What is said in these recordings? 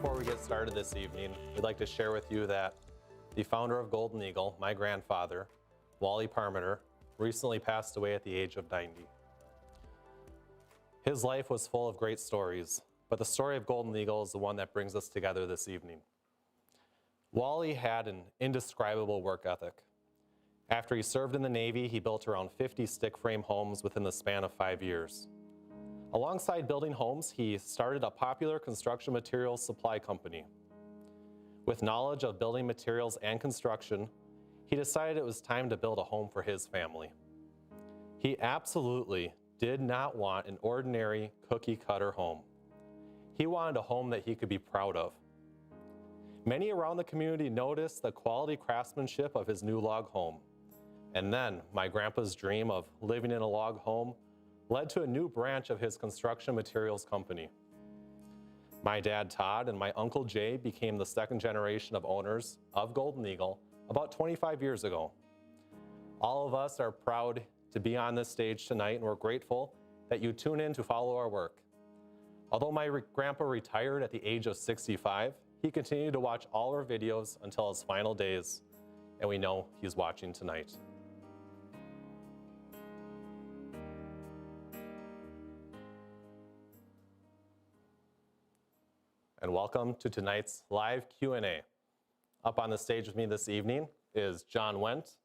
before we get started this evening, we'd like to share with you that the founder of Golden Eagle, my grandfather, Wally Parmeter, recently passed away at the age of 90. His life was full of great stories, but the story of Golden Eagle is the one that brings us together this evening. Wally had an indescribable work ethic. After he served in the Navy, he built around 50 stick frame homes within the span of 5 years. Alongside building homes, he started a popular construction materials supply company. With knowledge of building materials and construction, he decided it was time to build a home for his family. He absolutely did not want an ordinary cookie-cutter home. He wanted a home that he could be proud of. Many around the community noticed the quality craftsmanship of his new log home. And then my grandpa's dream of living in a log home led to a new branch of his construction materials company. My dad Todd and my uncle Jay became the second generation of owners of Golden Eagle about 25 years ago. All of us are proud to be on this stage tonight, and we're grateful that you tune in to follow our work. Although my grandpa retired at the age of 65, he continued to watch all our videos until his final days, and we know he's watching tonight. And welcome to tonight's live Q&A. Up on the stage with me this evening is John Wendt,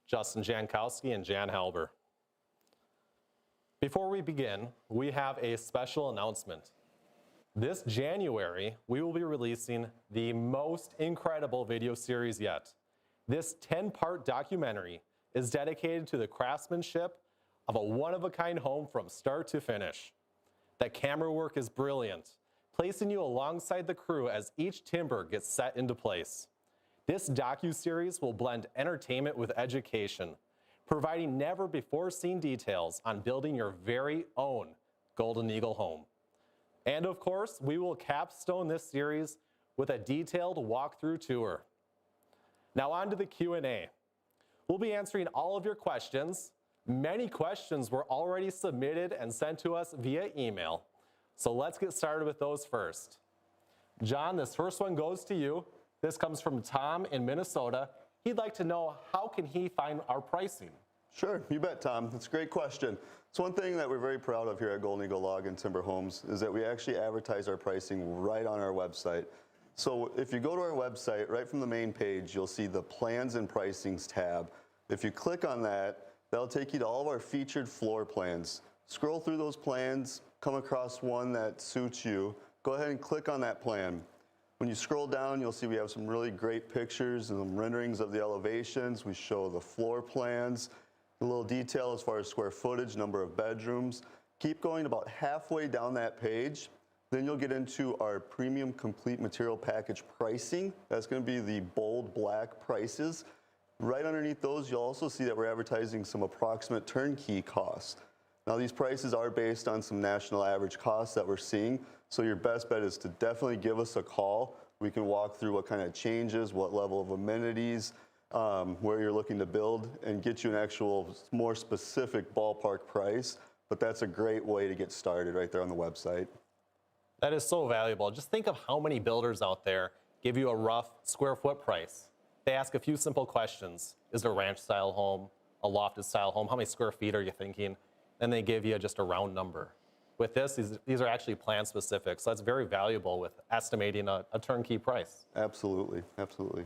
Justin Jankowski, and Jan Halber. Before we begin, we have a special announcement. This January, we will be releasing the most incredible video series yet. This 10-part documentary is dedicated to the craftsmanship of a one-of-a-kind home from start to finish. The camera work is brilliant, placing you alongside the crew as each timber gets set into place. This docu-series will blend entertainment with education, providing never-before-seen details on building your very own Golden Eagle home. And of course, we will capstone this series with a detailed walkthrough tour. Now on to the Q&A. We'll be answering all of your questions. Many questions were already submitted and sent to us via email. So let's get started with those first. John, this first one goes to you. This comes from Tom in Minnesota. He'd like to know, how can he find our pricing? Sure, you bet, Tom. That's a great question. So one thing that we're very proud of here at Golden Eagle Log and Timber Homes is that we actually advertise our pricing right on our website. So if you go to our website, right from the main page, you'll see the Plans and Pricings tab. If you click on that, that'll take you to all of our featured floor plans. Scroll through those plans, come across one that suits you, go ahead and click on that plan. When you scroll down, you'll see we have some really great pictures and some renderings of the elevations. We show the floor plans, a little detail as far as square footage, number of bedrooms. Keep going about halfway down that page, then you'll get into our premium complete material package pricing. That's going to be the bold black prices. Right underneath those, you'll also see that we're advertising some approximate turnkey costs. Now these prices are based on some national average costs that we're seeing, so your best bet is to definitely give us a call. We can walk through what kind of changes, what level of amenities, where you're looking to build, and get you an actual more specific ballpark price. But that's a great way to get started right there on the website. That is so valuable. Just think of how many builders out there give you a rough square foot price. They ask a few simple questions. Is it a ranch style home, a lofted style home? How many square feet are you thinking? And they give you just a round number. With this, these are actually plan specific, so that's very valuable with estimating a turnkey price. Absolutely, absolutely.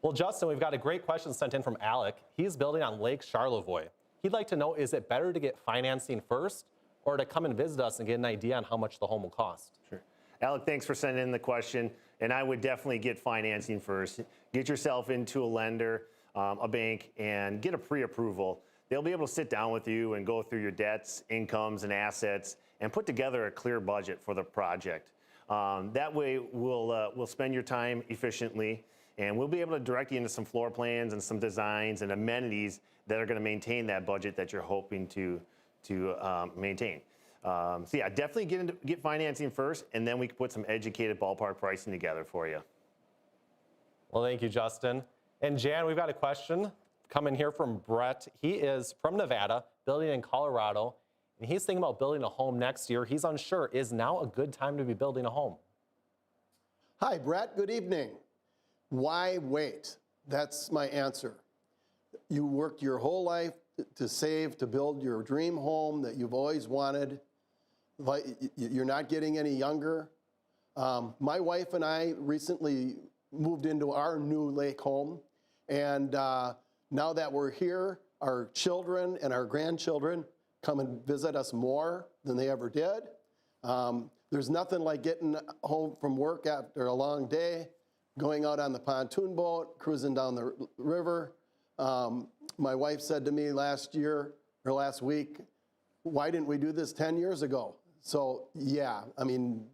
Well, Justin, we've got a great question sent in from Alec. He's building on Lake Charlevoix. He'd like to know, is it better to get financing first or to come and visit us and get an idea on how much the home will cost? Sure. Alec, thanks for sending in the question. And I would definitely get financing first. Get yourself into a lender, a bank, and get a pre-approval. They'll be able to sit down with you and go through your debts, incomes, and assets and put together a clear budget for the project. That way, we'll spend your time efficiently, and we'll be able to direct you into some floor plans and some designs and amenities that are going to maintain that budget that you're hoping to maintain. So yeah, definitely get financing first, and then we can put some educated ballpark pricing together for you. Well, thank you, Justin. And Jan, we've got a question coming here from Brett. He is from Nevada, building in Colorado, and he's thinking about building a home next year. He's unsure, is now a good time to be building a home? Hi, Brett. Good evening. Why wait? That's my answer. You worked your whole life to save, to build your dream home that you've always wanted. You're not getting any younger. My wife and I recently moved into our new lake home, and now that we're here, our children and our grandchildren come and visit us more than they ever did. There's nothing like getting home from work after a long day, going out on the pontoon boat, cruising down the river. My wife said to me last week, why didn't we do this 10 years ago? So yeah, I mean,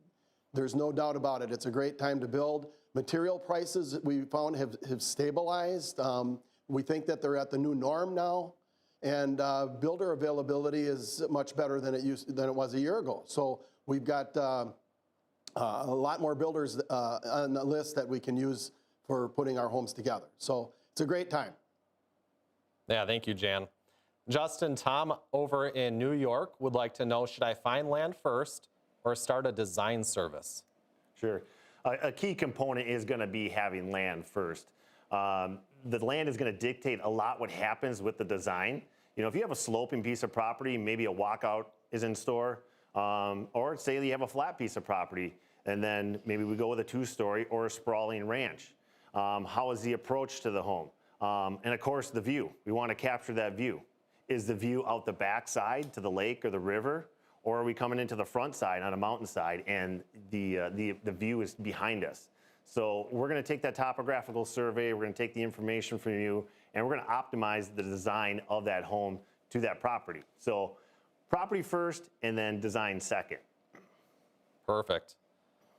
there's no doubt about it. It's a great time to build. Material prices we found have stabilized. We think that they're at the new norm now, and builder availability is much better than it was a year ago. So we've got a lot more builders on the list that we can use for putting our homes together. So it's a great time. Yeah, thank you, Jan. Justin, Tom over in New York would like to know, should I find land first or start a design service? Sure. A key component is going to be having land first. The land is going to dictate a lot what happens with the design. You know, if you have a sloping piece of property, maybe a walkout is in store, or say you have a flat piece of property, and then maybe we go with a 2-story or a sprawling ranch. How is the approach to the home? And of course, the view. We want to capture that view. Is the view out the back side to the lake or the river? Or are we coming into the front side on a mountainside and the view is behind us? So we're going to take that topographical survey, we're going to take the information from you, and we're going to optimize the design of that home to that property. So property first and then design second. Perfect.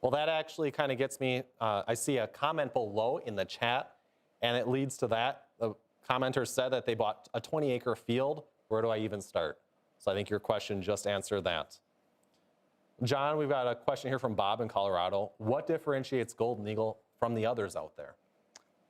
Well, that actually kind of gets me, I see a comment below in the chat, and it leads to that. The commenter said that they bought a 20-acre field. Where do I even start? So I think your question just answered that. John, we've got a question here from Bob in Colorado. What differentiates Golden Eagle from the others out there?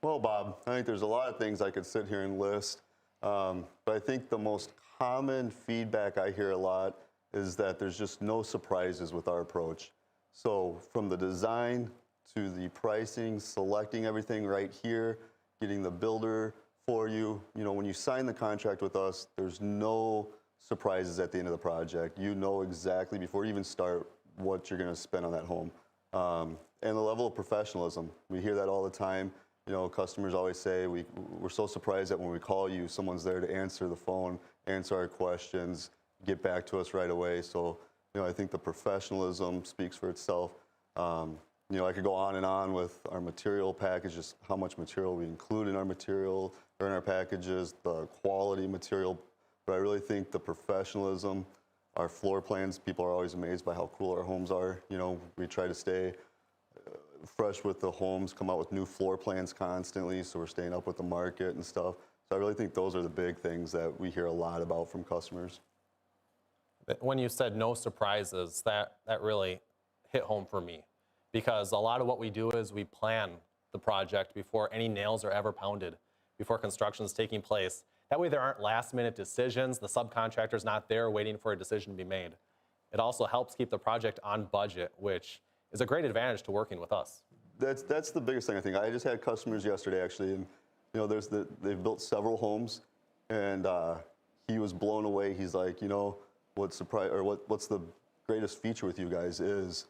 Well, Bob, I think there's a lot of things I could sit here and list, but I think the most common feedback I hear a lot is that there's just no surprises with our approach. So from the design to the pricing, selecting everything right here, getting the builder for you. You know, when you sign the contract with us, there's no surprises at the end of the project. You know exactly before you even start what you're going to spend on that home. And the level of professionalism. We hear that all the time. You know, customers always say, we're so surprised that when we call you, someone's there to answer the phone, answer our questions, get back to us right away. So, you know, I think the professionalism speaks for itself. You know, I could go on and on with our material package, just how much material we include in our material or in our packages, the quality material. But I really think the professionalism, our floor plans, people are always amazed by how cool our homes are. You know, we try to stay fresh with the homes, come out with new floor plans constantly, so we're staying up with the market and stuff. So I really think those are the big things that we hear a lot about from customers. When you said no surprises, that really hit home for me, because a lot of what we do is we plan the project before any nails are ever pounded, before construction is taking place. That way there aren't last-minute decisions. The subcontractor's not there waiting for a decision to be made. It also helps keep the project on budget, which is a great advantage to working with us. That's the biggest thing, I think. I just had customers yesterday, actually, and you know, they've built several homes, and he was blown away. He's like, you know, what's the greatest feature with you guys is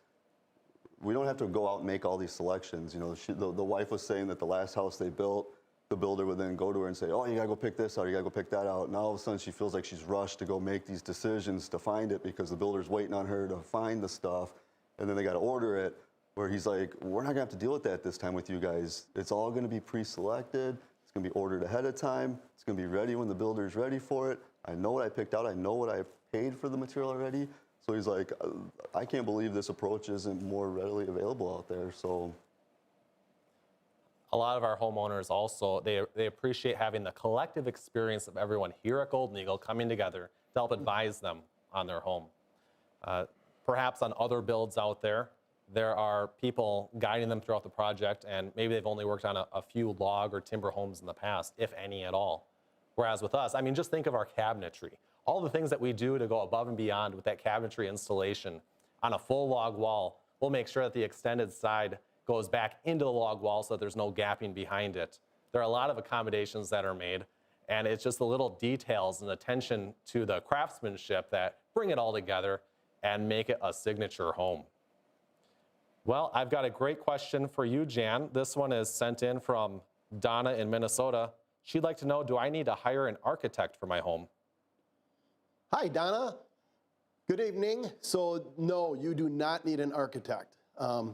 we don't have to go out and make all these selections. You know, the wife was saying that the last house they built, the builder would then go to her and say, oh, you gotta go pick this out, you gotta go pick that out. And all of a sudden she feels like she's rushed to go make these decisions to find it because the builder's waiting on her to find the stuff, and then they gotta order it, where he's like, we're not gonna have to deal with that this time with you guys. It's all gonna be pre-selected, it's gonna be ordered ahead of time, it's gonna be ready when the builder's ready for it. I know what I picked out, I know what I paid for the material already. So he's like, I can't believe this approach isn't more readily available out there. So a lot of our homeowners also, they appreciate having the collective experience of everyone here at Golden Eagle coming together to help advise them on their home. Perhaps on other builds out there, there are people guiding them throughout the project, and maybe they've only worked on a few log or timber homes in the past, if any at all. Whereas with us, I mean, just think of our cabinetry. All the things that we do to go above and beyond with that cabinetry installation on a full log wall, we'll make sure that the extended side goes back into the log wall so that there's no gapping behind it. There are a lot of accommodations that are made, and it's just the little details and attention to the craftsmanship that bring it all together and make it a signature home. Well, I've got a great question for you, Jan. This one is sent in from Donna in Minnesota. She'd like to know, do I need to hire an architect for my home? Hi, Donna. Good evening. So no, you do not need an architect.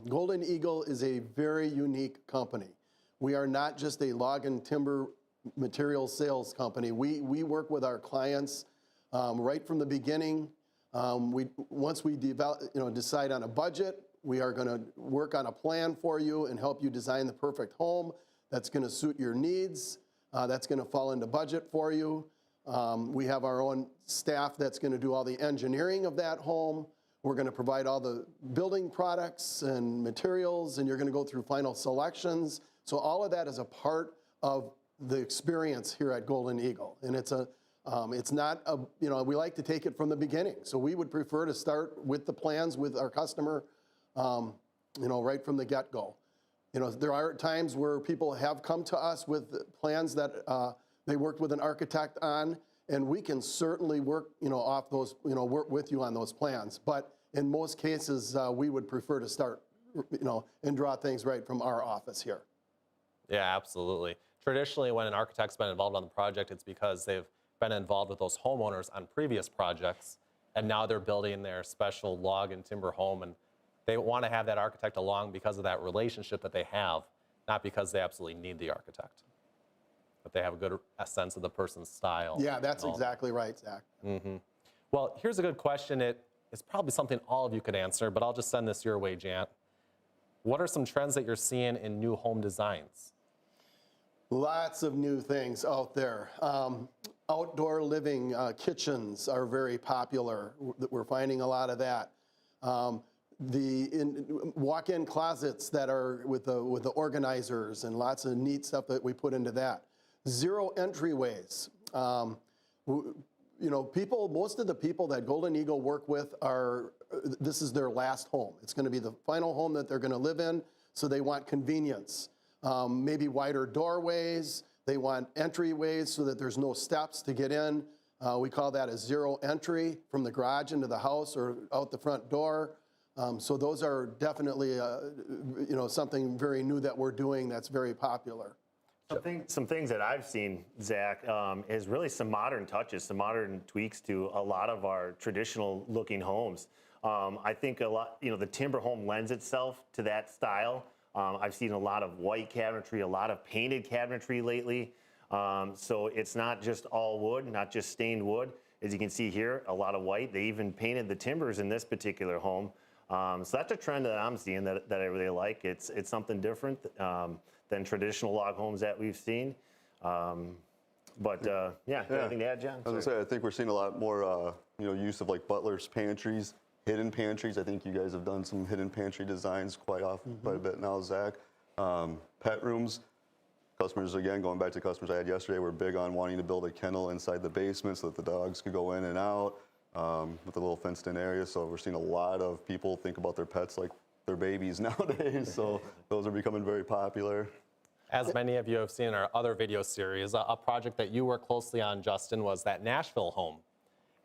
Golden Eagle is a very unique company. We are not just a log and timber material sales company. We work with our clients right from the beginning. Once we decide on a budget, we are going to work on a plan for you and help you design the perfect home that's going to suit your needs, that's going to fall into budget for you. We have our own staff that's going to do all the engineering of that home. We're going to provide all the building products and materials, and you're going to go through final selections. So all of that is a part of the experience here at Golden Eagle. And it's not a, we like to take it from the beginning. So we would prefer to start with the plans with our customer, right from the get-go. There are times where people have come to us with plans that they worked with an architect on, and we can certainly work, off those, work with you on those plans. But in most cases, we would prefer to start, and draw things right from our office here. Yeah, absolutely. Traditionally, when an architect's been involved on the project, it's because they've been involved with those homeowners on previous projects, and now they're building their special log and timber home, and they want to have that architect along because of that relationship that they have, not because they absolutely need the architect. But they have a sense of the person's style. Yeah, that's exactly right, Zach. Mm-hmm. Well, here's a good question. It's probably something all of you could answer, but I'll just send this your way, Jant. What are some trends that you're seeing in new home designs? Lots of new things out there. Outdoor living kitchens are very popular. We're finding a lot of that. The walk-in closets that are with the organizers, and lots of neat stuff that we put into that. Zero entryways. Most of the people that Golden Eagle work with this is their last home. It's going to be the final home that they're going to live in, so they want convenience. Maybe wider doorways. They want entryways so that there's no steps to get in. We call that a zero entry from the garage into the house or out the front door. So those are definitely something very new that we're doing that's very popular. Some things that I've seen, Zach, is really some modern touches, some modern tweaks to a lot of our traditional looking homes. I think a lot, the timber home lends itself to that style. I've seen a lot of white cabinetry, a lot of painted cabinetry lately. So it's not just all wood, not just stained wood. As you can see here, a lot of white. They even painted the timbers in this particular home. So that's a trend that I'm seeing that I really like. It's something different than traditional log homes that we've seen. Anything to add, John? I was gonna say, I think we're seeing a lot more, use of like butler's pantries, hidden pantries. I think you guys have done some hidden pantry designs quite often, quite a bit now, Zach. Pet rooms. Customers, again, going back to customers I had yesterday, were big on wanting to build a kennel inside the basement so that the dogs could go in and out with a little fenced-in area. So we're seeing a lot of people think about their pets like their babies nowadays. So those are becoming very popular. As many of you have seen in our other video series, a project that you worked closely on, Justin, was that Nashville home.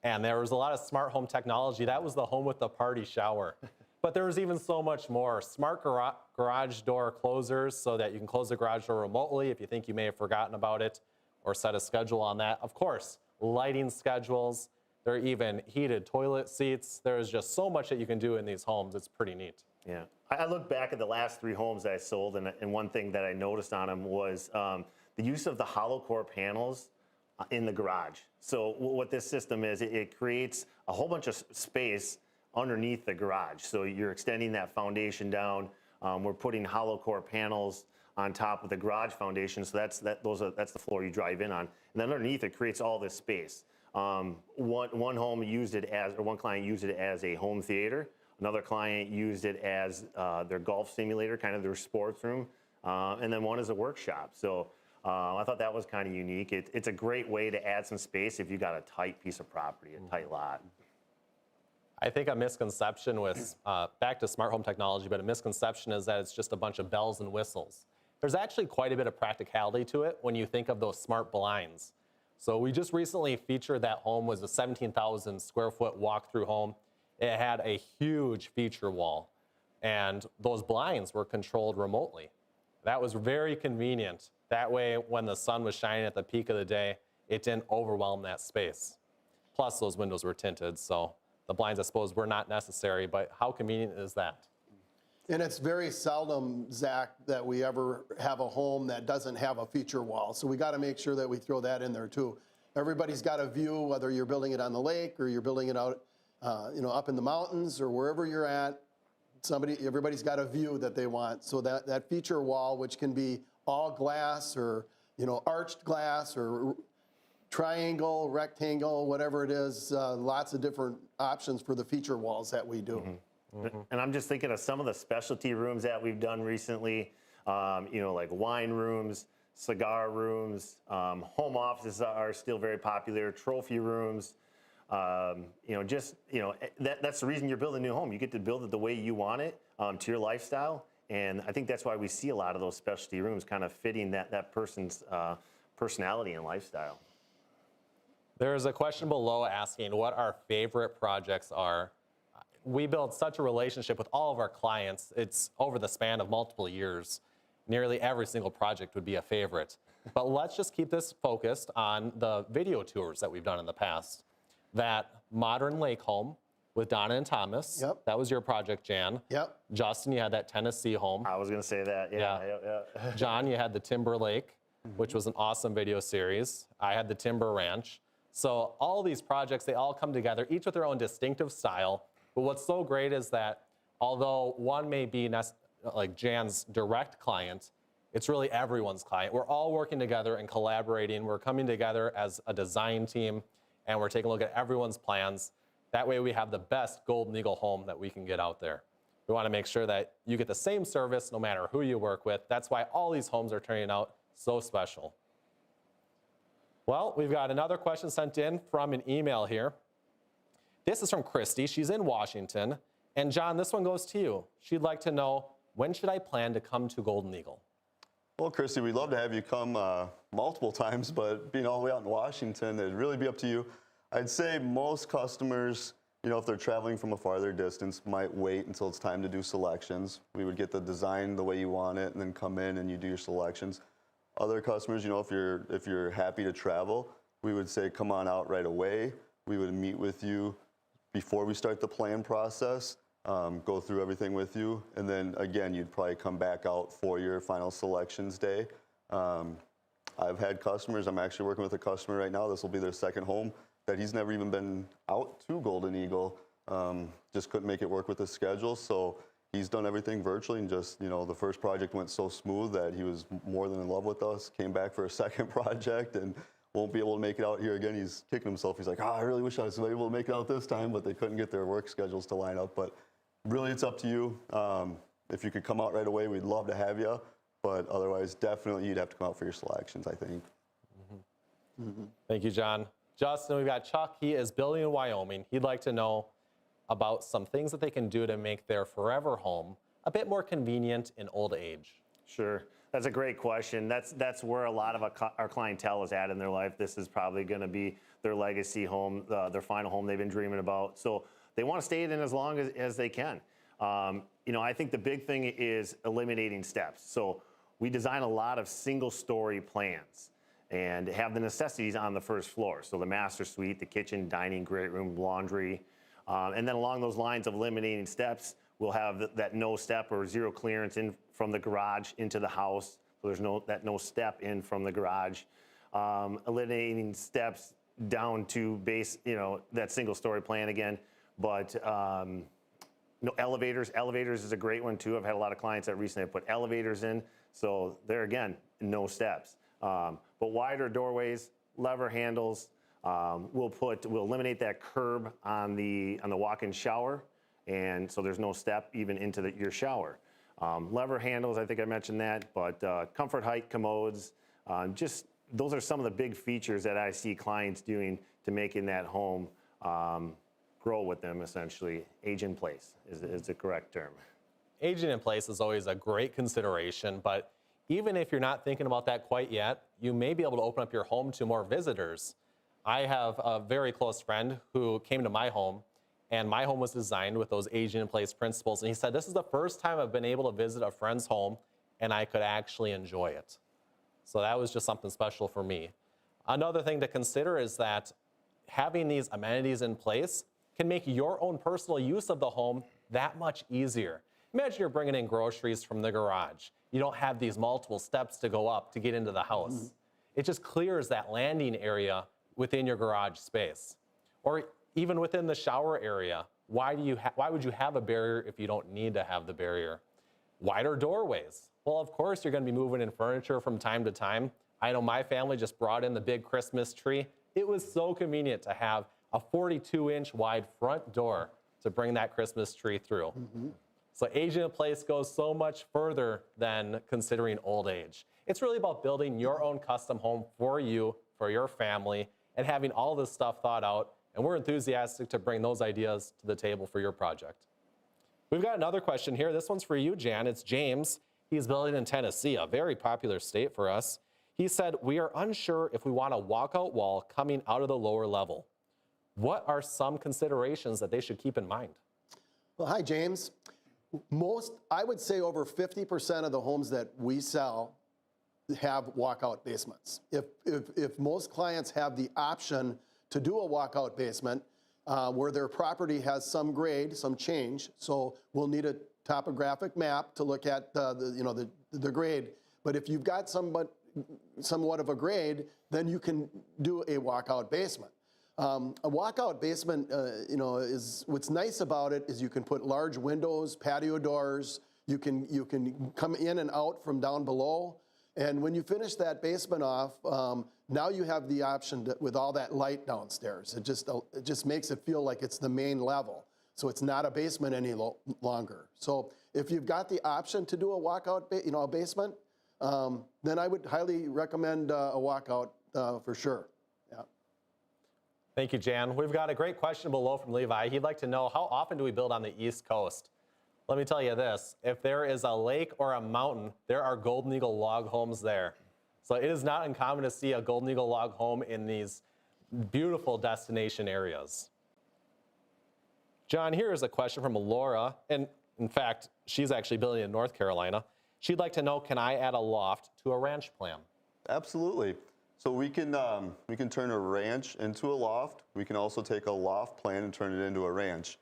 And there was a lot of smart home technology. That was the home with the party shower. But there was even so much more. Smart garage door closers so that you can close the garage door remotely if you think you may have forgotten about it, or set a schedule on that. Of course, lighting schedules. There are even heated toilet seats. There is just so much that you can do in these homes. It's pretty neat. Yeah. I look back at the last 3 homes that I sold, and one thing that I noticed on them was the use of the hollow core panels in the garage. So what this system is, it creates a whole bunch of space underneath the garage. So you're extending that foundation down. We're putting hollow core panels on top of the garage foundation. So that's the floor you drive in on. And then underneath it creates all this space. One home used it as, or one client used it as a home theater. Another client used it as their golf simulator, kind of their sports room. And then one is a workshop. So I thought that was kind of unique. It's a great way to add some space if you got a tight piece of property, a tight lot. I think a misconception with, back to smart home technology, but a misconception is that it's just a bunch of bells and whistles. There's actually quite a bit of practicality to it when you think of those smart blinds. So we just recently featured that home was a 17,000 square foot walk-through home. It had a huge feature wall, and those blinds were controlled remotely. That was very convenient. That way, when the sun was shining at the peak of the day, it didn't overwhelm that space. Plus, those windows were tinted, so the blinds, I suppose, were not necessary, but how convenient is that? And it's very seldom, Zach, that we ever have a home that doesn't have a feature wall. So we got to make sure that we throw that in there too. Everybody's got a view, whether you're building it on the lake or you're building it out, up in the mountains or wherever you're at. Everybody's got a view that they want. So that feature wall, which can be all glass or arched glass or triangle, rectangle, whatever it is, lots of different options for the feature walls that we do. And I'm just thinking of some of the specialty rooms that we've done recently, like wine rooms, cigar rooms, home offices are still very popular, trophy rooms. That's the reason you're building a new home. You get to build it the way you want it to your lifestyle. And I think that's why we see a lot of those specialty rooms kind of fitting that person's personality and lifestyle. There's a question below asking what our favorite projects are. We build such a relationship with all of our clients. It's over the span of multiple years. Nearly every single project would be a favorite. But let's just keep this focused on the video tours that we've done in the past. That modern lake home with Donna and Thomas. Yep. That was your project, Jan. Yep. Justin, you had that Tennessee home. I was going to say that. Yeah. John, you had the Timber Lake, which was an awesome video series. I had the Timber Ranch. So all these projects, they all come together, each with their own distinctive style. But what's so great is that although one may be like Jan's direct client, it's really everyone's client. We're all working together and collaborating. We're coming together as a design team, and we're taking a look at everyone's plans. That way we have the best Golden Eagle home that we can get out there. We want to make sure that you get the same service no matter who you work with. That's why all these homes are turning out so special. Well, we've got another question sent in from an email here. This is from Christy. She's in Washington. And John, this one goes to you. She'd like to know, when should I plan to come to Golden Eagle? Well, Christy, we'd love to have you come multiple times, but being all the way out in Washington, it'd really be up to you. I'd say most customers, if they're traveling from a farther distance, might wait until it's time to do selections. We would get the design the way you want it and then come in and you do your selections. Other customers, if you're happy to travel, we would say come on out right away. We would meet with you before we start the plan process, go through everything with you, and then again, you'd probably come back out for your final selections day. I've had customers, I'm actually working with a customer right now, this will be their second home, that he's never even been out to Golden Eagle, just couldn't make it work with his schedule, so he's done everything virtually, and just, the first project went so smooth that he was more than in love with us, came back for a second project, and won't be able to make it out here again. He's kicking himself. He's like, I really wish I was able to make it out this time, but they couldn't get their work schedules to line up. But really, it's up to you. If you could come out right away, we'd love to have you. But otherwise, definitely you'd have to come out for your selections, I think. Thank you, John. Justin, we've got Chuck. He is building in Wyoming. He'd like to know about some things that they can do to make their forever home a bit more convenient in old age. Sure. That's a great question. That's where a lot of our clientele is at in their life. This is probably going to be their legacy home, their final home they've been dreaming about. So they want to stay in as long as they can. I think the big thing is eliminating steps. So we design a lot of single-story plans and have the necessities on the first floor. So the master suite, the kitchen, dining, great room, laundry. And then along those lines of eliminating steps, we'll have that no step or zero clearance in from the garage into the house. So there's no step in from the garage. Eliminating steps down to base, that single story plan again. But no elevators. Elevators is a great one too. I've had a lot of clients that recently have put elevators in. So there again, no steps. But wider doorways, lever handles. We'll eliminate that curb on the walk-in shower. And so there's no step even into your shower. Lever handles, I think I mentioned that, but comfort height commodes, just those are some of the big features that I see clients doing to making that home grow with them, essentially. Age in place is the correct term. Aging in place is always a great consideration, but even if you're not thinking about that quite yet, you may be able to open up your home to more visitors. I have a very close friend who came to my home, and my home was designed with those aging in place principles. And he said, this is the first time I've been able to visit a friend's home and I could actually enjoy it. So that was just something special for me. Another thing to consider is that having these amenities in place can make your own personal use of the home that much easier. Imagine you're bringing in groceries from the garage. You don't have these multiple steps to go up to get into the house. It just clears that landing area within your garage space. Or even within the shower area, why would you have a barrier if you don't need to have the barrier? Wider doorways. Well, of course, you're going to be moving in furniture from time to time. I know my family just brought in the big Christmas tree. It was so convenient to have a 42-inch wide front door to bring that Christmas tree through. So aging in place goes so much further than considering old age. It's really about building your own custom home for you, for your family, and having all this stuff thought out. And we're enthusiastic to bring those ideas to the table for your project. We've got another question here. This one's for you, Jan. It's James. He's building in Tennessee, a very popular state for us. He said, we are unsure if we want a walkout wall coming out of the lower level. What are some considerations that they should keep in mind? Well, hi, James. I would say over 50% of the homes that we sell have walkout basements. If most clients have the option to do a walkout basement where their property has some grade, some change, so we'll need a topographic map to look at the grade. But if you've got somewhat of a grade, then you can do a walkout basement. A walkout basement, is what's nice about it is you can put large windows, patio doors. You can come in and out from down below. And when you finish that basement off, now you have the option with all that light downstairs. It just makes it feel like it's the main level. So it's not a basement any longer. So if you've got the option to do a walkout, a basement, then I would highly recommend a walkout for sure. Yeah. Thank you, Jan. We've got a great question below from Levi. He'd like to know, how often do we build on the East Coast? Let me tell you this, if there is a lake or a mountain, there are Golden Eagle log homes there. So it is not uncommon to see a Golden Eagle log home in these beautiful destination areas. John, here is a question from Laura, and in fact, she's actually building in North Carolina. She'd like to know, can I add a loft to a ranch plan? Absolutely. So we can turn a ranch into a loft. We can also take a loft plan and turn it into a ranch.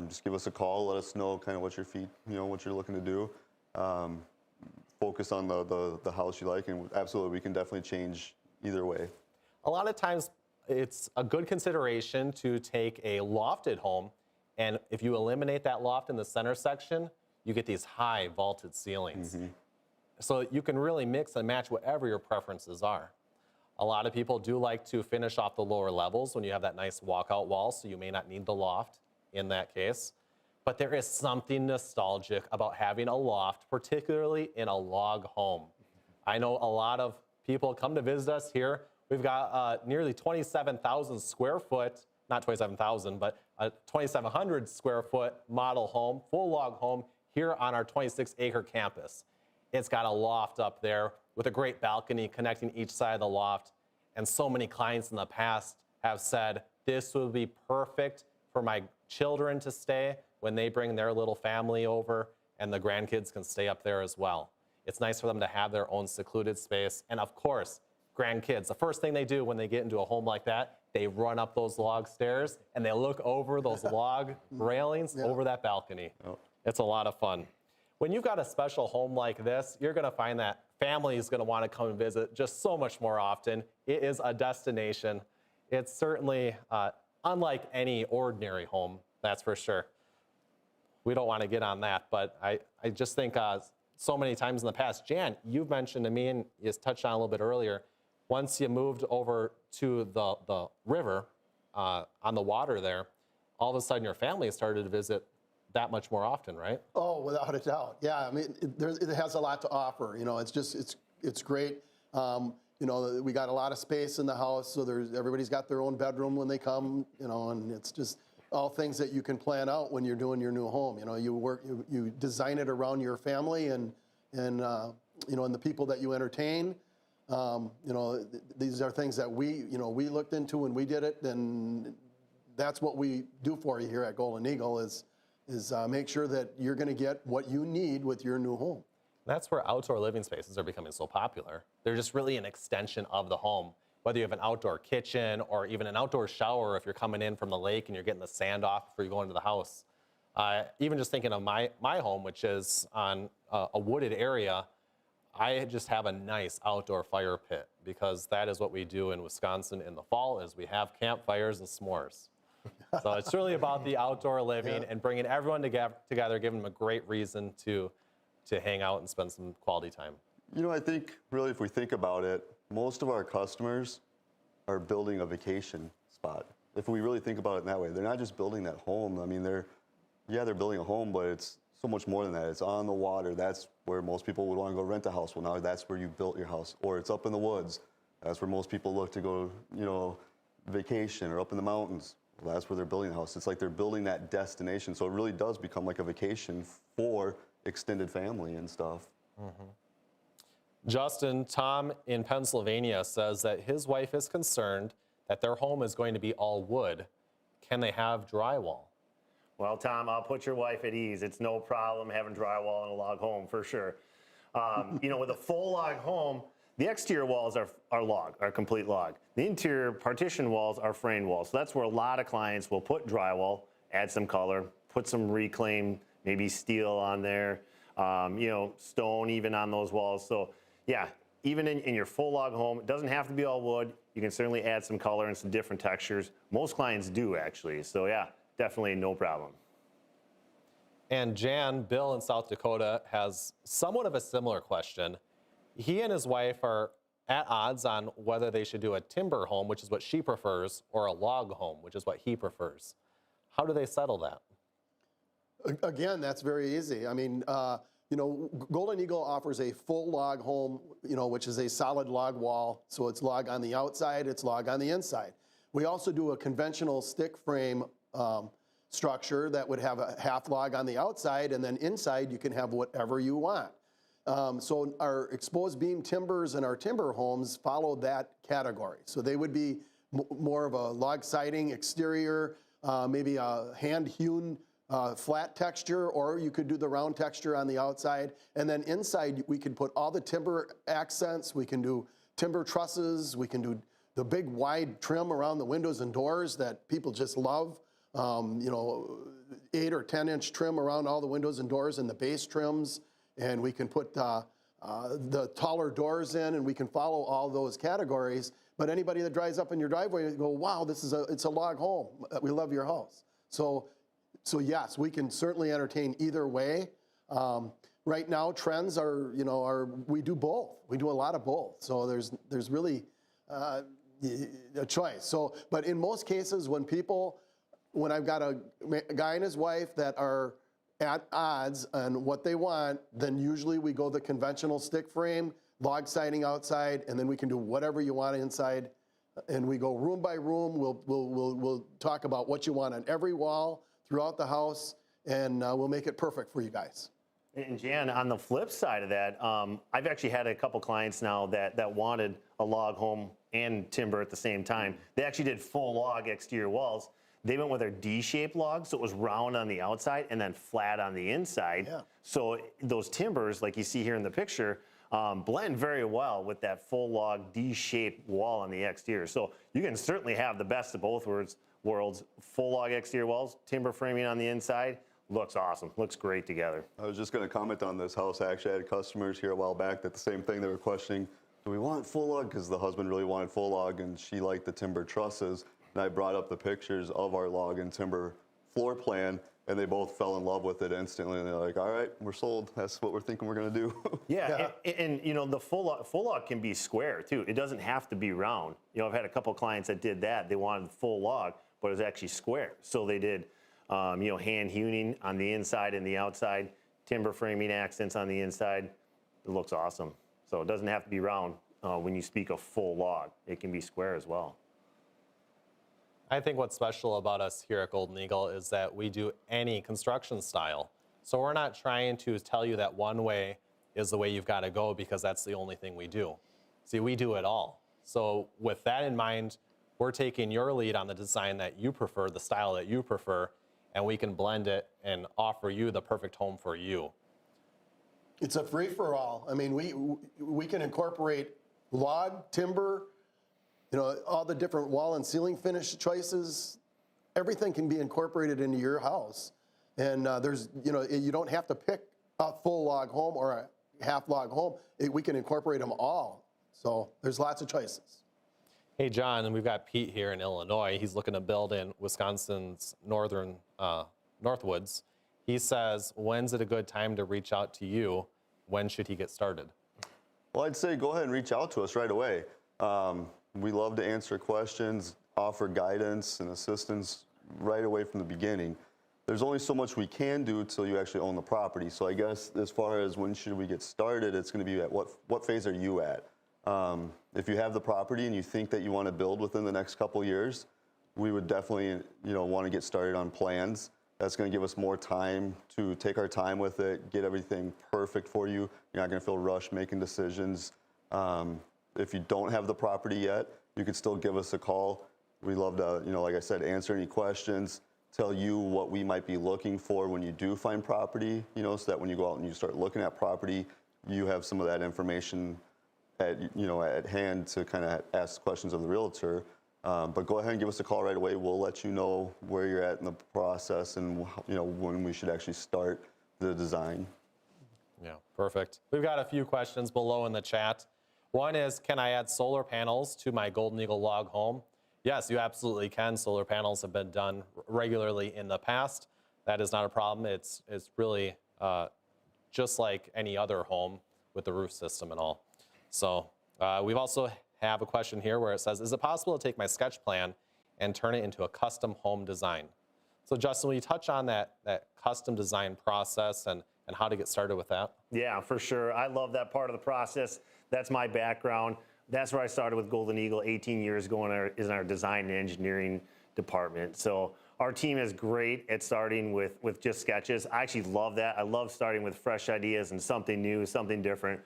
Just give us a call. Let us know kind of what what you're looking to do. Focus on the house you like, and absolutely, we can definitely change either way. A lot of times, it's a good consideration to take a lofted home, and if you eliminate that loft in the center section, you get these high vaulted ceilings. So you can really mix and match whatever your preferences are. A lot of people do like to finish off the lower levels when you have that nice walkout wall, so you may not need the loft in that case. But there is something nostalgic about having a loft, particularly in a log home. I know a lot of people come to visit us here. We've got nearly 27,000 square foot, not 27,000, but a 2,700 square foot model home, full log home here on our 26-acre campus. It's got a loft up there with a great balcony connecting each side of the loft. And so many clients in the past have said, this would be perfect for my children to stay when they bring their little family over, and the grandkids can stay up there as well. It's nice for them to have their own secluded space. And of course, grandkids, the first thing they do when they get into a home like that, they run up those log stairs and they look over those log railings over that balcony. It's a lot of fun. When you've got a special home like this, you're gonna find that family is gonna wanna come and visit just so much more often. It is a destination. It's certainly unlike any ordinary home, that's for sure. We don't wanna get on that, but I just think so many times in the past, Jan, you've mentioned to me, and you touched on a little bit earlier, once you moved over to the river on the water there, all of a sudden your family started to visit that much more often, right? Oh, without a doubt. Yeah, I mean, it has a lot to offer. It's great. We got a lot of space in the house, so everybody's got their own bedroom when they come, and it's just, all things that you can plan out when you're doing your new home. You know, you design it around your family and you know, and the people that you entertain. You know, these are things that we looked into when we did it, and that's what we do for you here at Golden Eagle is make sure that you're going to get what you need with your new home. That's where outdoor living spaces are becoming so popular. They're just really an extension of the home. Whether you have an outdoor kitchen or even an outdoor shower if you're coming in from the lake and you're getting the sand off before you go into the house. Even just thinking of my home, which is on a wooded area, I just have a nice outdoor fire pit because that is what we do in Wisconsin in the fall is we have campfires and s'mores. So it's really about the outdoor living and bringing everyone together, giving them a great reason to hang out and spend some quality time. You know, I think really if we think about it, most of our customers are building a vacation spot. If we really think about it in that way, they're not just building that home. I mean, they're building a home, but it's so much more than that. It's on the water. That's where most people would want to go rent a house. Well, now that's where you built your house. Or it's up in the woods. That's where most people look to go, you know, vacation, or up in the mountains. Well, that's where they're building a house. It's like they're building that destination. So it really does become like a vacation for extended family and stuff. Mm-hmm. Justin, Tom in Pennsylvania says that his wife is concerned that their home is going to be all wood. Can they have drywall? Well, Tom, I'll put your wife at ease. It's no problem having drywall in a log home, for sure. You know, with a full log home, the exterior walls are complete log. The interior partition walls are framed walls. So that's where a lot of clients will put drywall, add some color, put some reclaimed, maybe steel on there, you know, stone even on those walls. So yeah, even in your full log home, it doesn't have to be all wood. You can certainly add some color and some different textures. Most clients do, actually. So yeah, definitely no problem. And Bill in South Dakota has somewhat of a similar question. He and his wife are at odds on whether they should do a timber home, which is what she prefers, or a log home, which is what he prefers. How do they settle that? Again, that's very easy. I mean, you know, Golden Eagle offers a full log home, you know, which is a solid log wall. So it's log on the outside, it's log on the inside. We also do a conventional stick frame structure that would have a half log on the outside, and then inside you can have whatever you want. So our exposed beam timbers and our timber homes follow that category. So they would be more of a log siding exterior, maybe a hand-hewn flat texture, or you could do the round texture on the outside. And then inside we could put all the timber accents. We can do timber trusses. We can do the big wide trim around the windows and doors that people just love. You know, 8 or 10 inch trim around all the windows and doors and the base trims. And we can put the taller doors in, and we can follow all those categories. But anybody that drives up in your driveway go, wow, it's a log home. We love your house. So yes, we can certainly entertain either way. Right now, trends we do both. We do a lot of both. So there's really a choice. So, but in most cases, when I've got a guy and his wife that are at odds on what they want, then usually we go the conventional stick frame, log siding outside, and then we can do whatever you want inside. And we go room by room. We'll talk about what you want on every wall throughout the house, and we'll make it perfect for you guys. And Jan, on the flip side of that, I've actually had a couple clients now that wanted a log home and timber at the same time. They actually did full log exterior walls. They went with their D-shaped log, so it was round on the outside and then flat on the inside. Yeah. So those timbers, like you see here in the picture, blend very well with that full log D-shaped wall on the exterior. So you can certainly have the best of both worlds. Full log exterior walls, timber framing on the inside. Looks awesome. Looks great together. I was just going to comment on this house. I actually had customers here a while back that the same thing. They were questioning, do we want full log? Because the husband really wanted full log, and she liked the timber trusses. And I brought up the pictures of our log and timber floor plan, and they both fell in love with it instantly. And they're like, all right, we're sold. That's what we're thinking we're going to do. Yeah, and you know, the full log can be square too. It doesn't have to be round. You know, I've had a couple clients that did that. They wanted full log, but it was actually square. So they did, you know, hand hewing on the inside and the outside, timber framing accents on the inside. It looks awesome. So it doesn't have to be round when you speak of full log. It can be square as well. I think what's special about us here at Golden Eagle is that we do any construction style. So we're not trying to tell you that one way is the way you've got to go because that's the only thing we do. See, we do it all. So with that in mind, we're taking your lead on the design that you prefer, the style that you prefer, and we can blend it and offer you the perfect home for you. It's a free-for-all. I mean, we can incorporate log, timber, you know, all the different wall and ceiling finish choices. Everything can be incorporated into your house. And there's, you know, you don't have to pick a full log home or a half log home. We can incorporate them all. So there's lots of choices. Hey, John, and we've got Pete here in Illinois. He's looking to build in Wisconsin's northern Northwoods. He says, when's it a good time to reach out to you? When should he get started? Well, I'd say go ahead and reach out to us right away. We love to answer questions, offer guidance and assistance right away from the beginning. There's only so much we can do until you actually own the property. So I guess as far as when should we get started, it's going to be at what phase are you at? If you have the property and you think that you want to build within the next couple years, we would definitely, you know, want to get started on plans. That's going to give us more time to take our time with it, get everything perfect for you. You're not going to feel rushed making decisions. If you don't have the property yet, you could still give us a call. We love to, you know, like I said, answer any questions, tell you what we might be looking for when you do find property, you know, so that when you go out and you start looking at property, you have some of that information at hand to kind of ask questions of the realtor. But go ahead and give us a call right away. We'll let you know where you're at in the process and, you know, when we should actually start the design. Yeah, perfect. We've got a few questions below in the chat. One is, can I add solar panels to my Golden Eagle log home? Yes, you absolutely can. Solar panels have been done regularly in the past. That is not a problem. It's really just like any other home with the roof system and all. So we've also have a question here where it says, is it possible to take my sketch plan and turn it into a custom home design? So Justin, will you touch on that custom design process and how to get started with that? Yeah, for sure. I love that part of the process. That's my background. That's where I started with Golden Eagle 18 years ago in our design and engineering department. So our team is great at starting with just sketches. I actually love that. I love starting with fresh ideas and something new, something different.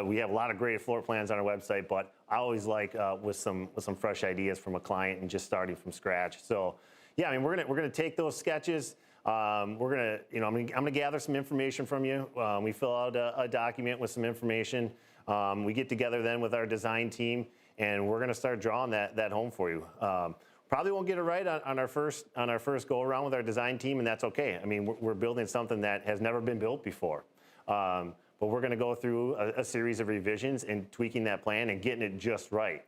We have a lot of great floor plans on our website, but I always like with some fresh ideas from a client and just starting from scratch. So, yeah, I mean, we're gonna take those sketches. I'm gonna gather some information from you. We fill out a document with some information. We get together then with our design team, and we're gonna start drawing that home for you. Probably won't get it right on our first go around with our design team, and that's okay. I mean, we're building something that has never been built before. But we're going to go through a series of revisions and tweaking that plan and getting it just right.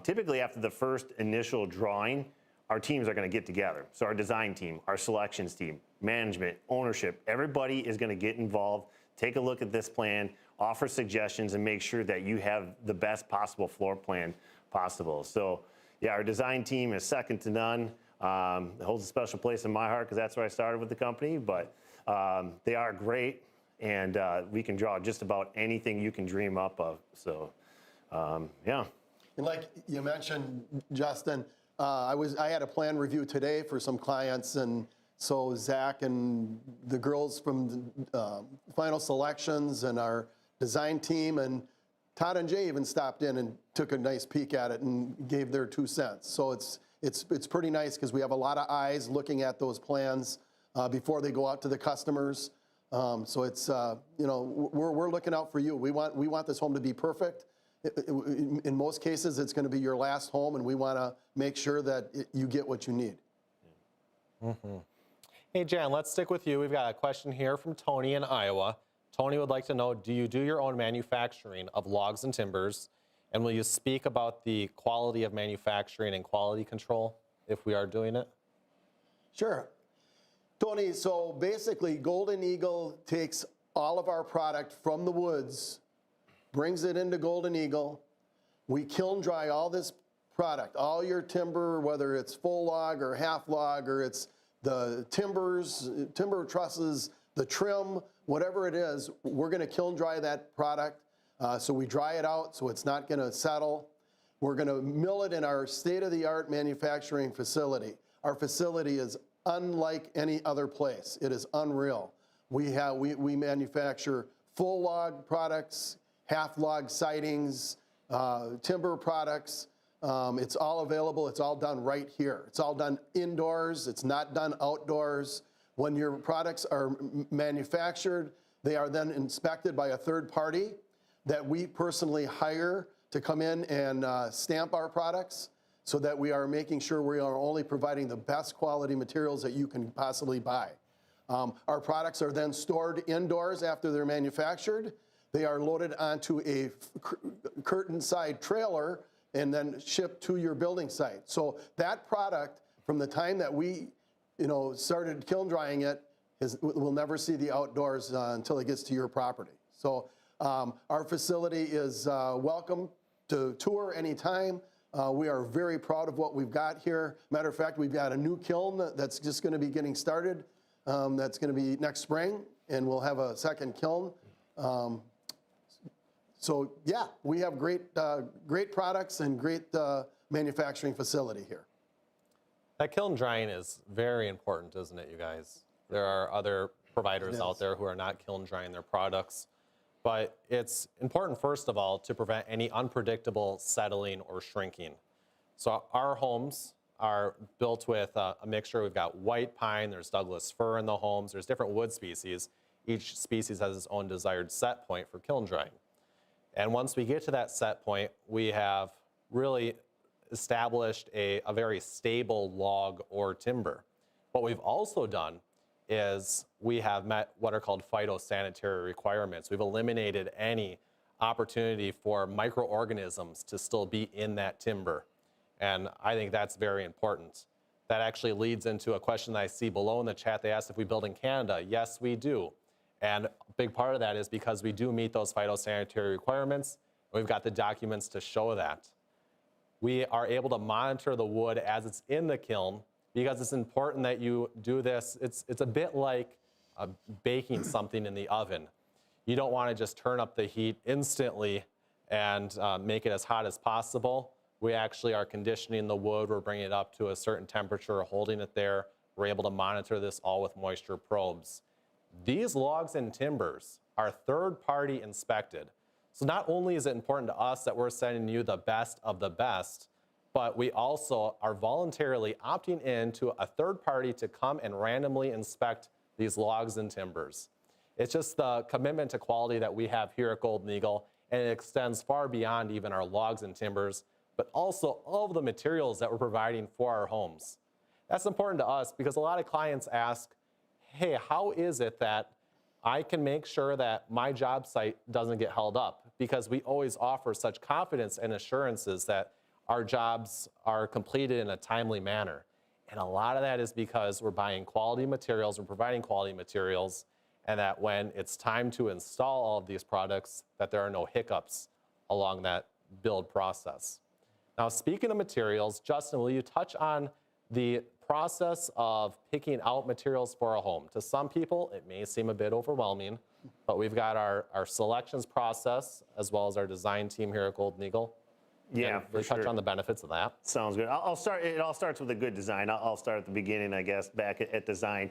Typically, after the first initial drawing, our teams are going to get together. So our design team, our selections team, management, ownership, everybody is going to get involved, take a look at this plan, offer suggestions, and make sure that you have the best possible floor plan possible. So, yeah, our design team is second to none. It holds a special place in my heart because that's where I started with the company. But they are great. And we can draw just about anything you can dream up of. So, yeah. And like you mentioned, Justin, I had a plan review today for some clients, and so Zach and the girls from Final Selections and our design team and Todd and Jay even stopped in and took a nice peek at it and gave their 2 cents. So it's pretty nice because we have a lot of eyes looking at those plans before they go out to the customers. So it's, we're looking out for you. We want this home to be perfect. In most cases, it's going to be your last home, and we want to make sure that you get what you need. Mm-hmm. Hey, Jan, let's stick with you. We've got a question here from Tony in Iowa. Tony would like to know, do you do your own manufacturing of logs and timbers? And will you speak about the quality of manufacturing and quality control if we are doing it? Sure. Tony, so basically Golden Eagle takes all of our product from the woods, brings it into Golden Eagle. We kiln dry all this product, all your timber, whether it's full log or half log, or it's the timbers, timber trusses, the trim, whatever it is, we're gonna kiln dry that product. So we dry it out so it's not gonna settle. We're going to mill it in our state-of-the-art manufacturing facility. Our facility is unlike any other place. It is unreal. We manufacture full log products, half log sidings, timber products. It's all available. It's all done right here. It's all done indoors. It's not done outdoors. When your products are manufactured, they are then inspected by a third party that we personally hire to come in and stamp our products, so that we are making sure we are only providing the best quality materials that you can possibly buy. Our products are then stored indoors after they're manufactured. They are loaded onto a curtain side trailer and then shipped to your building site. So that product, from the time that we started kiln drying it, will never see the outdoors until it gets to your property. So our facility is welcome to tour anytime. We are very proud of what we've got here. Matter of fact, we've got a new kiln that's just going to be getting started. That's going to be next spring, and we'll have a second kiln. So yeah, we have great products and great manufacturing facility here. That kiln drying is very important, isn't it, you guys? There are other providers out there who are not kiln drying their products. But it's important, first of all, to prevent any unpredictable settling or shrinking. So our homes are built with a mixture. We've got white pine, there's Douglas fir in the homes, there's different wood species. Each species has its own desired set point for kiln drying. And once we get to that set point, we have really established a very stable log or timber. What we've also done is we have met what are called phytosanitary requirements. We've eliminated any opportunity for microorganisms to still be in that timber. And I think that's very important. That actually leads into a question that I see below in the chat. They asked if we build in Canada. Yes, we do. And a big part of that is because we do meet those phytosanitary requirements. We've got the documents to show that. We are able to monitor the wood as it's in the kiln, because it's important that you do this. It's a bit like baking something in the oven. You don't want to just turn up the heat instantly and make it as hot as possible. We actually are conditioning the wood. We're bringing it up to a certain temperature, holding it there. We're able to monitor this all with moisture probes. These logs and timbers are third-party inspected. So not only is it important to us that we're sending you the best of the best, but we also are voluntarily opting in to a third party to come and randomly inspect these logs and timbers. It's just the commitment to quality that we have here at Golden Eagle, and it extends far beyond even our logs and timbers, but also all of the materials that we're providing for our homes. That's important to us because a lot of clients ask, hey, how is it that I can make sure that my job site doesn't get held up? Because we always offer such confidence and assurances that our jobs are completed in a timely manner. And a lot of that is because we're buying quality materials, we're providing quality materials, and that when it's time to install all of these products, that there are no hiccups along that build process. Now, speaking of materials, Justin, will you touch on the process of picking out materials for a home? To some people, it may seem a bit overwhelming, but we've got our selections process as well as our design team here at Golden Eagle. Yeah, we'll touch on the benefits of that. Sounds good. I'll start. It all starts with a good design. I'll start at the beginning, I guess, back at design.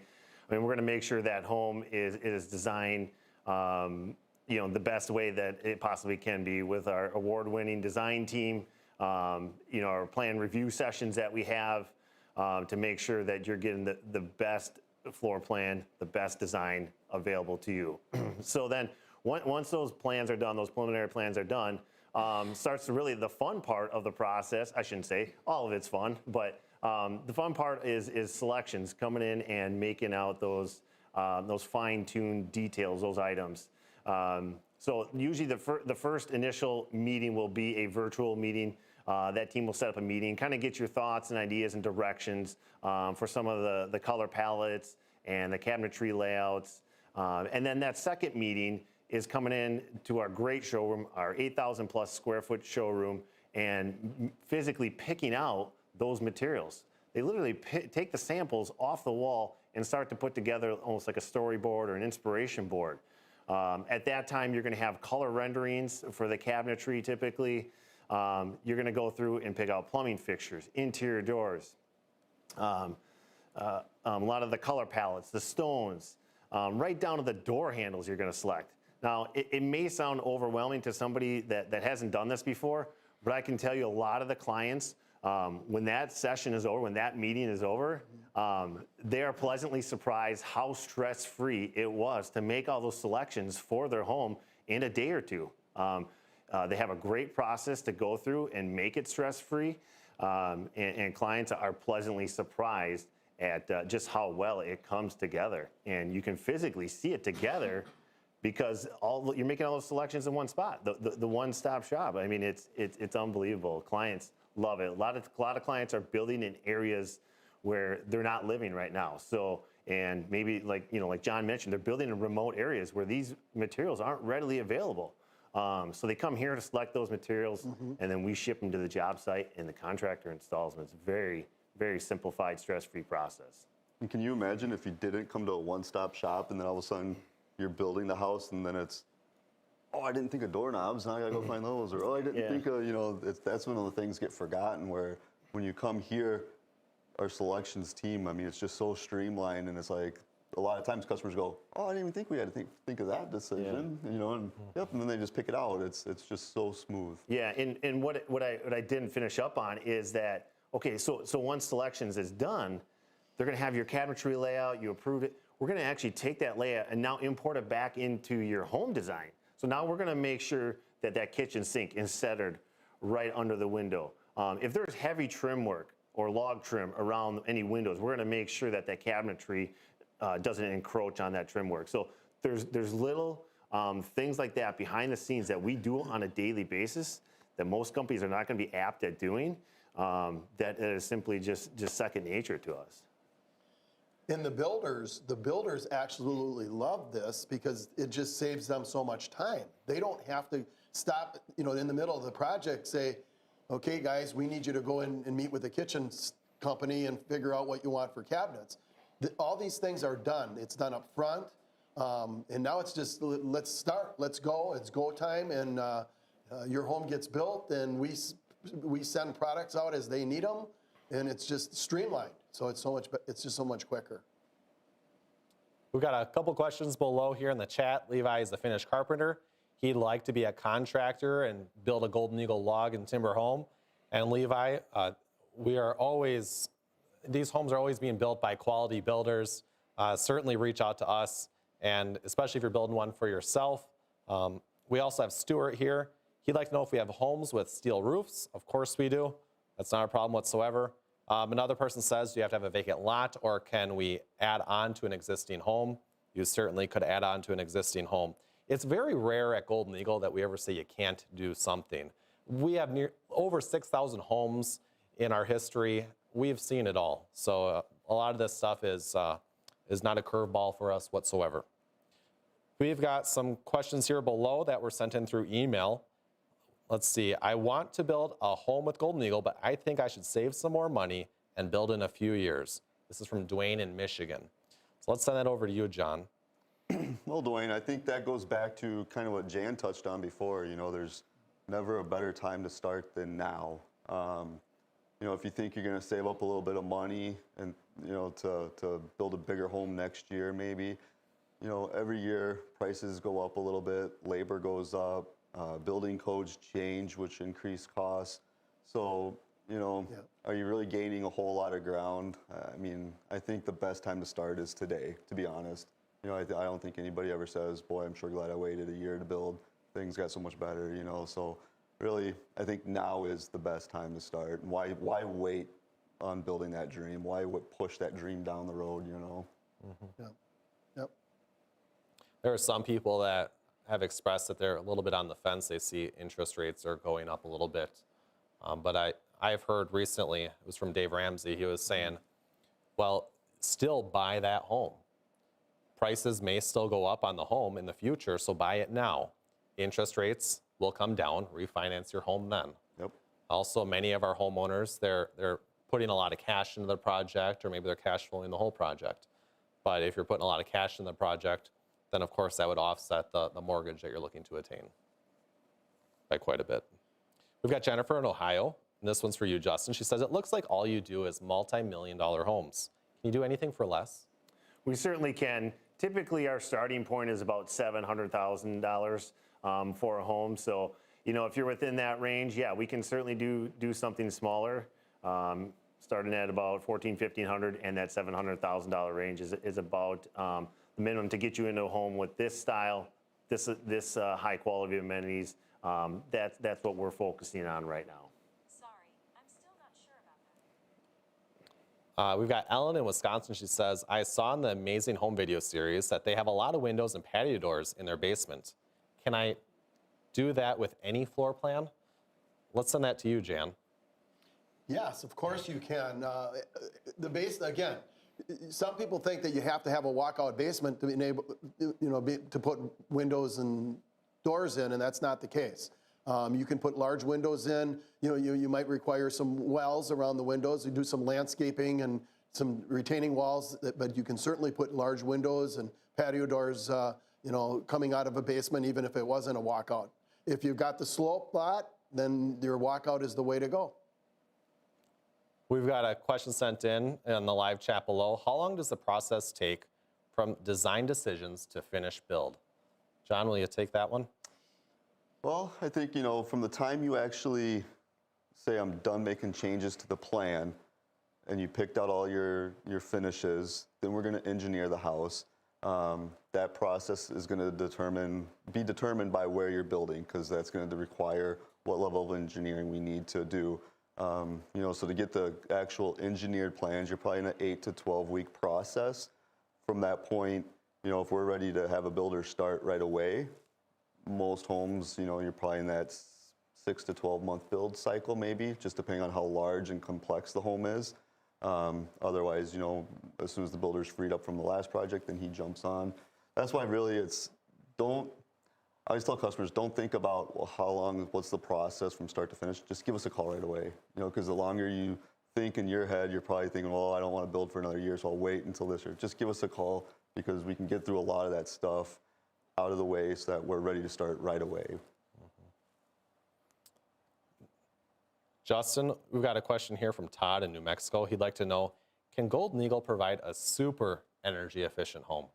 I mean, we're going to make sure that home is designed, the best way that it possibly can be with our award-winning design team. Our plan review sessions that we have to make sure that you're getting the best floor plan, the best design available to you. So then, once those plans are done, those preliminary plans are done. Starts really the fun part of the process. I shouldn't say all of it's fun, but the fun part is selections, coming in and making out those fine-tuned details, those items. So usually the first initial meeting will be a virtual meeting. That team will set up a meeting, kind of get your thoughts and ideas and directions for some of the color palettes and the cabinetry layouts. And then that second meeting is coming in to our great showroom, our 8,000 plus square foot showroom, and physically picking out those materials. They literally take the samples off the wall and start to put together almost like a storyboard or an inspiration board. At that time, you're going to have color renderings for the cabinetry typically. you're going to go through and pick out plumbing fixtures, interior doors, a lot of the color palettes, the stones, right down to the door handles you're going to select. Now, it may sound overwhelming to somebody that hasn't done this before, but I can tell you a lot of the clients, when that session is over, when that meeting is over, they are pleasantly surprised how stress-free it was to make all those selections for their home in a day or two. They have a great process to go through and make it stress-free, and clients are pleasantly surprised at just how well it comes together. And you can physically see it together because you're making all those selections in one spot, the one-stop shop. I mean, it's unbelievable. Clients love it. A lot of clients are building in areas where they're not living right now. So, and maybe like John mentioned, they're building in remote areas where these materials aren't readily available. So they come here to select those materials, and then we ship them to the job site, and the contractor installs them. It's a very, very simplified, stress-free process. And can you imagine if you didn't come to a one-stop shop and then all of a sudden you're building the house and then it's, oh, I didn't think of doorknobs, now I gotta go find those, or oh, I didn't think of, that's when all the things get forgotten, where when you come here, our selections team, I mean, it's just so streamlined, and it's like, a lot of times customers go, oh, I didn't even think we had to think of that decision, and yep, and then they just pick it out. It's just so smooth. Yeah, and what I didn't finish up on is that, okay, so once selections is done, they're gonna have your cabinetry layout, you approved it. We're gonna actually take that layout and now import it back into your home design. So now we're gonna make sure that kitchen sink is centered right under the window. If there's heavy trim work or log trim around any windows, we're gonna make sure that cabinetry doesn't encroach on that trim work. So there's little things like that behind the scenes that we do on a daily basis that most companies are not gonna be apt at doing, that is simply just second nature to us. And the builders absolutely love this because it just saves them so much time. They don't have to stop, in the middle of the project, say, okay, guys, we need you to go in and meet with the kitchen company and figure out what you want for cabinets. All these things are done. It's done up front. And now it's just, let's start, let's go. It's go time, and your home gets built, and we send products out as they need them, and it's just streamlined. So it's just so much quicker. We've got a couple questions below here in the chat. Levi is a finished carpenter. He'd like to be a contractor and build a Golden Eagle log and timber home. And Levi, these homes are always being built by quality builders. Certainly reach out to us, and especially if you're building one for yourself. We also have Stuart here. He'd like to know if we have homes with steel roofs. Of course we do. That's not a problem whatsoever. Another person says, do you have to have a vacant lot, or can we add on to an existing home? You certainly could add on to an existing home. It's very rare at Golden Eagle that we ever say you can't do something. We have over 6,000 homes in our history. We've seen it all. So a lot of this stuff is not a curveball for us whatsoever. We've got some questions here below that were sent in through email. Let's see. I want to build a home with Golden Eagle, but I think I should save some more money and build in a few years. This is from Dwayne in Michigan. So let's send that over to you, John. Well, Dwayne, I think that goes back to kind of what Jan touched on before. There's never a better time to start than now. If you think you're going to save up a little bit of money and, to build a bigger home next year, maybe, every year prices go up a little bit, labor goes up, building codes change, which increase costs. So, are you really gaining a whole lot of ground? I think the best time to start is today, to be honest. I don't think anybody ever says, boy, I'm sure glad I waited a year to build. Things got so much better, so really, I think now is the best time to start. And why wait on building that dream? Why push that dream down the road, Yep. There are some people that have expressed that they're a little bit on the fence. They see interest rates are going up a little bit. But I've heard recently, it was from Dave Ramsey, he was saying, well, still buy that home. Prices may still go up on the home in the future, so buy it now. Interest rates will come down, refinance your home then. Yep. Also, many of our homeowners, they're putting a lot of cash into the project, or maybe they're cash flowing the whole project. But if you're putting a lot of cash in the project, then of course that would offset the mortgage that you're looking to attain by quite a bit. We've got Jennifer in Ohio, and this one's for you, Justin. She says, it looks like all you do is multi-million-dollar homes. Can you do anything for less? We certainly can. Typically, our starting point is about $700,000 for a home. So, you know, if you're within that range, yeah, we can certainly do something smaller, starting at about $1,400, $1,500, and that $700,000 range is about the minimum to get you into a home with this style, this high quality of amenities. That's what we're focusing on right now. Sorry, I'm still not sure about that. We've got Ellen in Wisconsin. She says, I saw in the Amazing Home video series that they have a lot of windows and patio doors in their basement. Can I do that with any floor plan? Let's send that to you, Jan. Yes, of course you can. The base, again, some people think that you have to have a walkout basement to be able, to put windows and doors in, and that's not the case. You can put large windows in. You might require some wells around the windows. You do some landscaping and some retaining walls, but you can certainly put large windows and patio doors, coming out of a basement, even if it wasn't a walkout. If you've got the slope lot, then your walkout is the way to go. We've got a question sent in the live chat below. How long does the process take from design decisions to finish build? John, will you take that one? Well, I think, from the time you actually say I'm done making changes to the plan and you picked out all your finishes, then we're going to engineer the house. That process is going to be determined by where you're building, because that's going to require what level of engineering we need to do. So to get the actual engineered plans, you're probably in an 8 to 12 week process. From that point, if we're ready to have a builder start right away, most homes, you're probably in that 6 to 12 month build cycle, maybe, just depending on how large and complex the home is. Otherwise, as soon as the builder's freed up from the last project, then he jumps on. That's why really I always tell customers, don't think about, well, how long, what's the process from start to finish. Just give us a call right away. Because the longer you think in your head, you're probably thinking, well, I don't want to build for another year, so I'll wait until this year. Just give us a call, because we can get through a lot of that stuff out of the way so that we're ready to start right away. Justin, we've got a question here from Todd in New Mexico. He'd like to know, can Golden Eagle provide a super energy efficient home?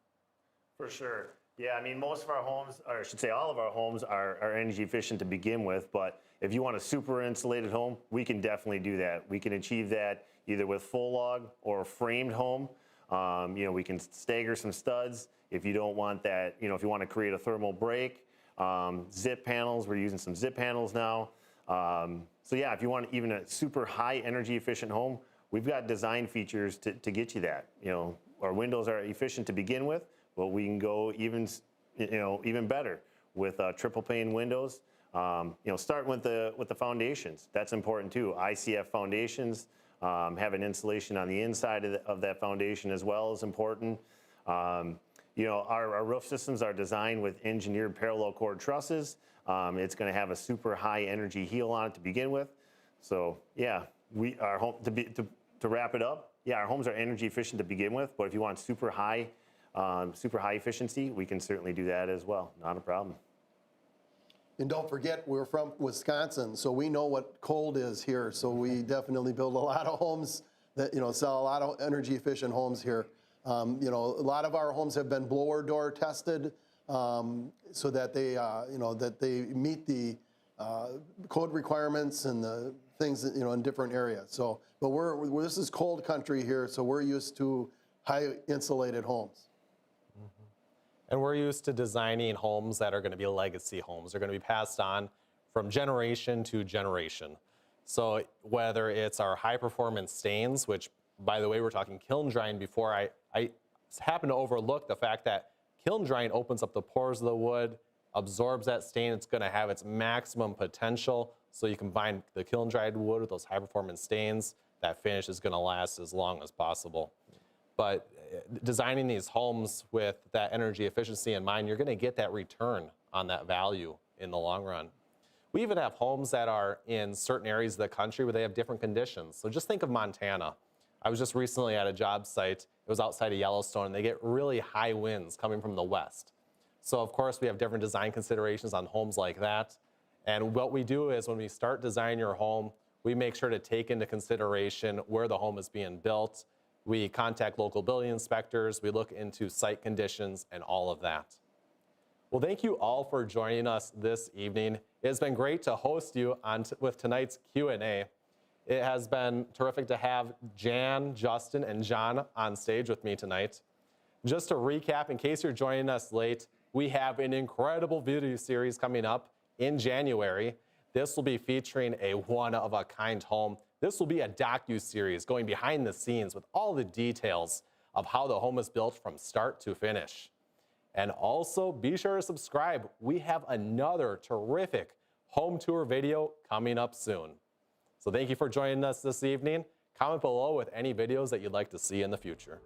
For sure. Yeah, I mean, most of our homes, or I should say all of our homes are energy efficient to begin with, but if you want a super insulated home, we can definitely do that. We can achieve that either with full log or a framed home. We can stagger some studs if you don't want that, if you want to create a thermal break. Zip panels, we're using some zip panels now. So yeah, if you want even a super high energy efficient home, we've got design features to get you that. Our windows are efficient to begin with, but we can go even better with triple pane windows. Starting with the foundations. That's important too. ICF foundations, having insulation on the inside of that foundation as well is important. Our roof systems are designed with engineered parallel cord trusses. It's going to have a super high energy heel on it to begin with. So yeah, our home to wrap it up. Yeah, our homes are energy efficient to begin with, but if you want super high efficiency, we can certainly do that as well. Not a problem. And don't forget, we're from Wisconsin, so we know what cold is here. So we definitely build a lot of homes that, sell a lot of energy efficient homes here. A lot of our homes have been blower door tested so that they, that they meet the code requirements and the things, in different areas. So, but this is cold country here, so we're used to high insulated homes. And we're used to designing homes that are going to be legacy homes. They're going to be passed on from generation to generation. So whether it's our high performance stains, which by the way, we're talking kiln drying before, I happen to overlook the fact that kiln drying opens up the pores of the wood, absorbs that stain. It's going to have its maximum potential. So you combine the kiln dried wood with those high performance stains, that finish is going to last as long as possible. But designing these homes with that energy efficiency in mind, you're going to get that return on that value in the long run. We even have homes that are in certain areas of the country where they have different conditions. So just think of Montana. I was just recently at a job site. It was outside of Yellowstone, and they get really high winds coming from the west. So of course we have different design considerations on homes like that. And what we do is when we start designing your home, we make sure to take into consideration where the home is being built. We contact local building inspectors, we look into site conditions and all of that. Well, thank you all for joining us this evening. It's been great to host you with tonight's Q&A. It has been terrific to have Jan, Justin, and John on stage with me tonight. Just to recap, in case you're joining us late, we have an incredible video series coming up in January. This will be featuring a one-of-a-kind home. This will be a docu-series going behind the scenes with all the details of how the home is built from start to finish. And also be sure to subscribe. We have another terrific home tour video coming up soon. So thank you for joining us this evening. Comment below with any videos that you'd like to see in the future.